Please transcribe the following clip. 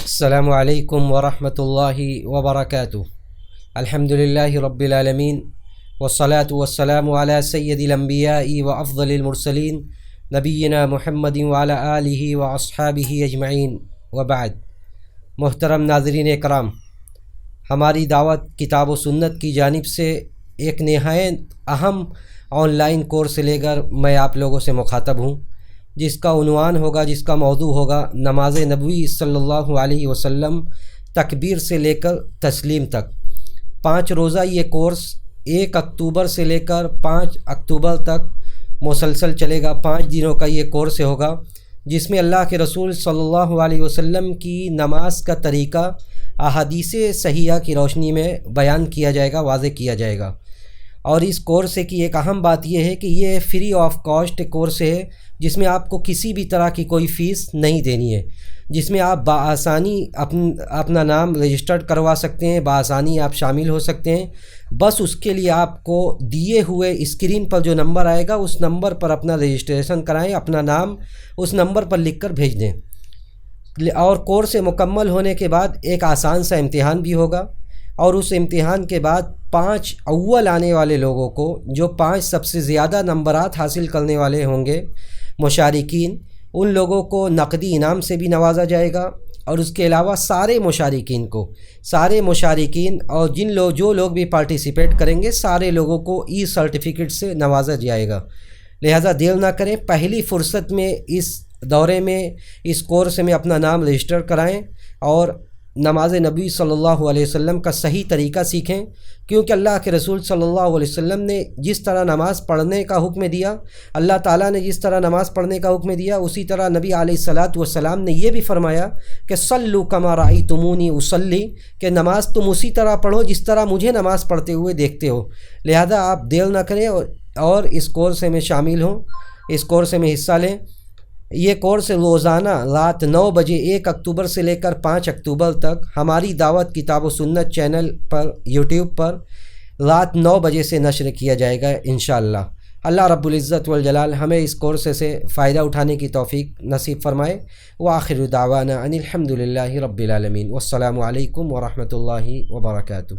السلام علیکم ورحمۃ اللہ وبرکاتہ۔ الحمد للہ رب العالمین والصلاة والسلام علی سید الانبیاء وافضل المرسلین نبینا محمد وعلی آلہ واصحابہ اجمعین وبعد۔ محترم ناظرین اکرام، ہماری دعوت کتاب و سنت کی جانب سے ایک نہایت اہم آن لائن کورس لے کر میں آپ لوگوں سے مخاطب ہوں، جس کا عنوان ہوگا، جس کا موضوع ہوگا نماز نبوی صلی اللہ علیہ وسلم تکبیر سے لے کر تسلیم تک۔ 5 روزہ یہ کورس 1 اکتوبر سے لے کر 5 اکتوبر تک مسلسل چلے گا۔ 5 دنوں کا یہ کورس ہوگا، جس میں اللہ کے رسول صلی اللہ علیہ وسلم کی نماز کا طریقہ احادیث صحیحہ کی روشنی میں بیان کیا جائے گا، واضح کیا جائے گا۔ اور اس کورس کی ایک اہم بات یہ ہے کہ یہ فری آف کاسٹ کورس ہے، جس میں آپ کو کسی بھی طرح کی کوئی فیس نہیں دینی ہے، جس میں آپ بآسانی اپنا نام رجسٹرڈ کروا سکتے ہیں، بآسانی آپ شامل ہو سکتے ہیں۔ بس اس کے لیے آپ کو دیے ہوئے اسکرین پر جو نمبر آئے گا، اس نمبر پر اپنا رجسٹریشن کرائیں، اپنا نام اس نمبر پر لکھ کر بھیج دیں۔ اور کورس مکمل ہونے کے بعد ایک آسان سا امتحان بھی ہوگا، اور اس امتحان کے بعد 5 اول آنے والے لوگوں کو، جو 5 سب سے زیادہ نمبرات حاصل کرنے والے ہوں گے مشارکین، ان لوگوں کو نقدی انعام سے بھی نوازا جائے گا۔ اور اس کے علاوہ سارے مشارکین اور جو لوگ بھی پارٹیسپیٹ کریں گے، سارے لوگوں کو ای سرٹیفکیٹ سے نوازا جائے گا۔ لہذا دیر نہ کریں، پہلی فرصت میں اس دورے میں، اس کورس میں اپنا نام رجسٹر کرائیں اور نماز نبی صلی اللہ علیہ وسلم کا صحیح طریقہ سیکھیں، کیونکہ اللہ کے رسول صلی اللہ علیہ وسلم نے جس طرح نماز پڑھنے کا حکم دیا، اللہ تعالیٰ نے جس طرح نماز پڑھنے کا حکم دیا، اسی طرح نبی علیہ الصلاۃ والسلام نے یہ بھی فرمایا کہ صلوا کما رأیتمونی اصلی، کہ نماز تم اسی طرح پڑھو جس طرح مجھے نماز پڑھتے ہوئے دیکھتے ہو۔ لہذا آپ دیر نہ کریں اور اس کورس میں شامل ہوں، اس کورس میں حصہ لیں۔ یہ کورس روزانہ رات 9 بجے 1 اکتوبر سے لے کر 5 اکتوبر تک ہماری دعوت کتاب و سنت چینل پر، یوٹیوب پر رات 9 بجے سے نشر کیا جائے گا انشاءاللہ۔ اللہ رب العزت والجلال ہمیں اس کورس سے فائدہ اٹھانے کی توفیق نصیب فرمائے۔ وآخر دعوانا ان الحمد للہ رب العالمین، والسلام علیکم ورحمۃ اللہ وبرکاتہ۔